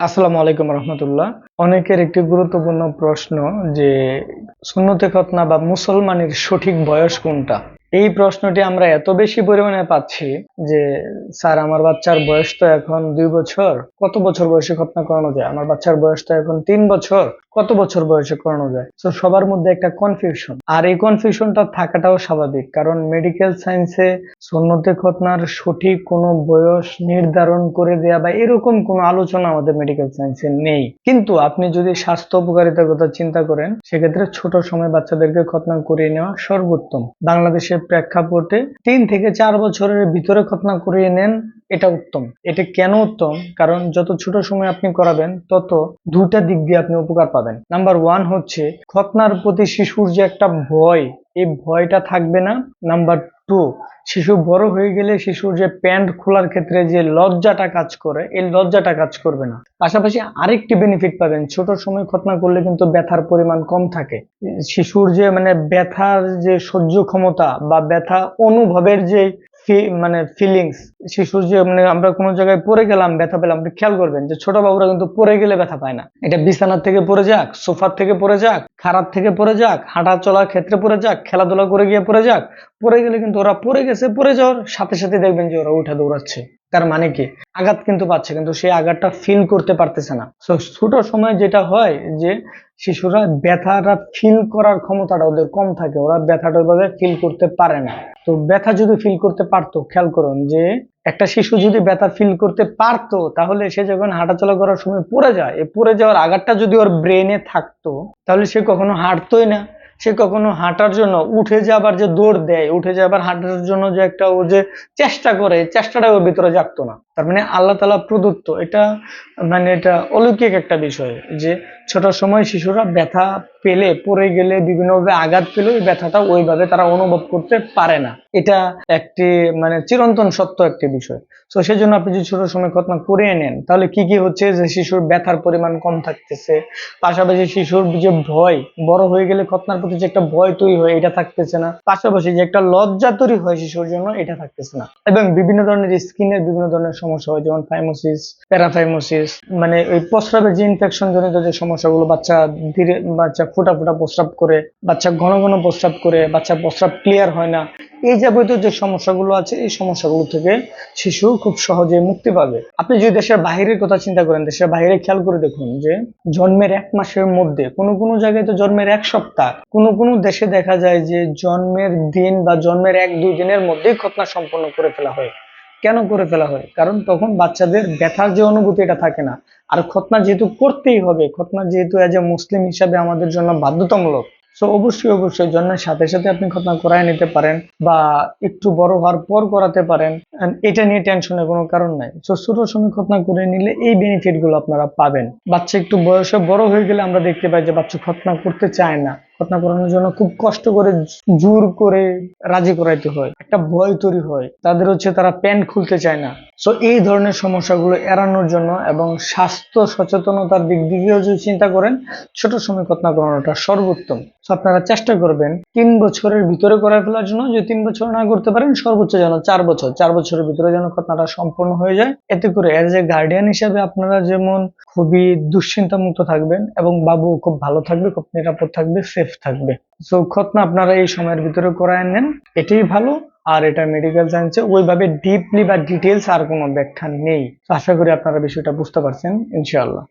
আসসালামু আলাইকুম রহমতুল্লাহ। অনেকের একটি গুরুত্বপূর্ণ প্রশ্ন যে সুন্নতে খতনা বা মুসলমানের সঠিক বয়স কোনটা। এই প্রশ্নটি আমরা এত বেশি পরিমাণে পাচ্ছি যে স্যার আমার বাচ্চার বয়স তো এখন 2 বছর, কত বছর বয়সে খতনা করানো যায়? আমার বাচ্চার বয়স তো এখন 3 বছর, কত বছর বয়সে করানো যায়? তো সবার মধ্যে একটা কনফিউশন, আর এই কনফিউশনটা থাকাটাও স্বাভাবিক, কারণ মেডিকেল সায়েন্সে সুন্নতে খতনার সঠিক কোনো বয়স নির্ধারণ করে দেয়া বা এরকম কোনো আলোচনা আমাদের মেডিকেল সায়েন্সে নেই। কিন্তু আপনি যদি স্বাস্থ্য উপকারিতার কথা চিন্তা করেন, সেক্ষেত্রে ছোট সময় বাচ্চাদেরকে খতনা করিয়ে নেওয়া সর্বোত্তম। বাংলাদেশের প্রেক্ষাপটে 3 থেকে 4 বছরের ভিতরে খতনা করিয়ে নেন, এটা উত্তম। এটা কেন উত্তম? কারণ যত ছোট সময় আপনি করাবেন তত দুটা দিক দিয়ে আপনি উপকার পাবেন। নাম্বার ওয়ান হচ্ছে খতনার প্রতি শিশুর যে একটা ভয়, এই ভয়টা থাকবে না। নাম্বার টু, শিশু বড় হয়ে গেলে শিশুর যে প্যান্ট খোলার ক্ষেত্রে যে লজ্জাটা কাজ করে, এই লজ্জাটা কাজ করবে না। পাশাপাশি আরেকটি বেনিফিট পাবেন, ছোট সময় খতনা করলে কিন্তু ব্যথার পরিমাণ কম থাকে। শিশুর যে ব্যথার যে সহ্য ক্ষমতা বা ব্যথা অনুভবের যে ফিলিংস, শিশুর যে আমরা কোনো জায়গায় পড়ে গেলাম ব্যথা পেলাম, আপনি খেয়াল করবেন যে ছোট বাবুরা কিন্তু পড়ে গেলে ব্যথা পায় না। এটা বিছানার থেকে পড়ে যাক, সোফার থেকে পড়ে যাক, খারাপ থেকে পড়ে যাক, হাঁটা চলার ক্ষেত্রে পড়ে যাক, খেলাধুলা করে গিয়ে পড়ে যাক, পড়ে গেলে কিন্তু ওরা পড়ে গেছে, পড়ে যাওয়ার সাথে সাথে দেখবেন যে ওরা উঠে দৌড়াচ্ছে। তার মানে কি, আঘাত কিন্তু পাচ্ছে কিন্তু সেই আঘাতটা ফিল করতে পারতেছে না। তো ছোট সময় যেটা হয় যে শিশুরা ব্যথাটা ফিল করার ক্ষমতাটা ওদের কম থাকে, ওরা ব্যথাটা ওইভাবে ফিল করতে পারে না। তো ব্যথা যদি ফিল করতে পারতো, খেয়াল করুন যে একটা শিশু যদি ব্যথা ফিল করতে পারতো, তাহলে সে যখন হাঁটাচলা করার সময় পড়ে যায়, এই পড়ে যাওয়ার আঘাতটা যদি ওর ব্রেনে থাকতো, তাহলে সে কখনো হাঁটতোই না। সে কখনো হাঁটার জন্য উঠে যাবার যে দৌড় দেয়, উঠে যাবার হাঁটার জন্য যে একটা ও যে চেষ্টা করে, চেষ্টাটা ওর ভিতরে জাগতো না। তার মানে আল্লাহ তাআলা প্রদত্ত এটা, এটা অলৌকিক একটা বিষয় যে ছোট সময় শিশুরা ব্যথা পেলে, পড়ে গেলে, বিভিন্নভাবে আঘাত পেলে ওই ব্যথাটা ওইভাবে তারা অনুভব করতে পারে না। এটা একটি চিরন্তন সত্য একটি বিষয়। তো সেই জন্য আপনি যদি ছোট সময় খতনা করিয়ে নেন, তাহলে কি কি হচ্ছে যে শিশুর ব্যথার পরিমাণ কম থাকতেছে, পাশাপাশি শিশুর যে ভয়, বড় হয়ে গেলে খতনার প্রতি যে একটা ভয় তৈরি হয় এটা থাকতেছে না, পাশাপাশি যে একটা লজ্জা তৈরি হয় শিশুর জন্য এটা থাকতেছে না। এবং বিভিন্ন ধরনের স্কিনের বিভিন্ন ধরনের সমস্যা হয়, যেমন ফাইমোসিস, প্যারাফাইমোসিস, ওই প্রস্রাবের যে ইনফেকশন জনিত যে সমস্যাগুলো, বাচ্চা ফোটা ফোটা প্রস্রাব করে, বাচ্চা ঘন ঘন প্রস্রাব করে, বাচ্চা প্রস্রাব ক্লিয়ার হয় না, এই যাবতীয় যে সমস্যাগুলো আছে, এই সমস্যাগুলো থেকে শিশু খুব সহজে মুক্তি পাবে। আপনি যদি দেশের বাহিরের কথা চিন্তা করেন, দেশের বাইরে খেয়াল করে দেখুন যে জন্মের 1 মাসের মধ্যে, কোনো কোনো জায়গায় তো জন্মের 1 সপ্তাহ, কোনো কোনো দেশে দেখা যায় যে জন্মের দিন বা জন্মের 1-2 দিনের মধ্যেই খতনা সম্পন্ন করে ফেলা হয়। কেন করে ফেলা হয়? কারণ তখন বাচ্চাদের ব্যথার যে অনুভূতি এটা থাকে না। আর খতনা যেহেতু করতেই হবে, খতনা যেহেতু এজ এ মুসলিম হিসাবে আমাদের জন্য বাধ্যতামূলক, তো অবশ্যই অবশ্যই জন্মের সাথে সাথে আপনি খতনা করায় নিতে পারেন বা একটু বড় হওয়ার পর করাতে পারেন। এটা নিয়ে টেনশনের কোনো কারণ নাই। তো ছোট সময় খতনা করে নিলে এই বেনিফিট গুলো আপনারা পাবেন। বাচ্চা একটু বয়সে বড় হয়ে গেলে আমরা দেখতে পাই যে বাচ্চা খতনা করতে চায় না, খতনা করানোর জন্য খুব কষ্ট করে, জোর করে রাজি করাইতে হয়, একটা ভয় তৈরি হয়, তাদের তারা প্যান্ট খুলতে চায় না। সো এই ধরনের সমস্যাগুলো এড়ানোর জন্য এবং স্বাস্থ্য সচেতনতার দিক দিয়েও যদি চিন্তা করেন, ছোট সময় খতনা করানোটা সর্বোত্তম। সো আপনারা চেষ্টা করবেন 3 বছরের ভিতরে করে ফেলার জন্য। যদি 3 বছর না করতে পারেন, সর্বোচ্চ যেন 4 বছর, 4 বছরের ভিতরে যেন খতনাটা সম্পূর্ণ হয়ে যায়। এতে করে এজ এ গার্ডিয়ান হিসেবে আপনারা যেমন খুবই দুশ্চিন্তা মুক্ত থাকবেন এবং বাবু খুব ভালো থাকবে, খুব নিরাপদ থাকবে, সেফ থাকবে। সো খতনা আপনারা এই সময়ের ভিতরে করায় নেন, এটাই ভালো। আর এটা মেডিকেল সায়েন্সে ওইভাবে ডিপলি বা ডিটেলস আর কোনো ব্যাখ্যা নেই। আশা করি আপনারা বিষয়টা বুঝতে পারছেন, ইনশাআল্লাহ।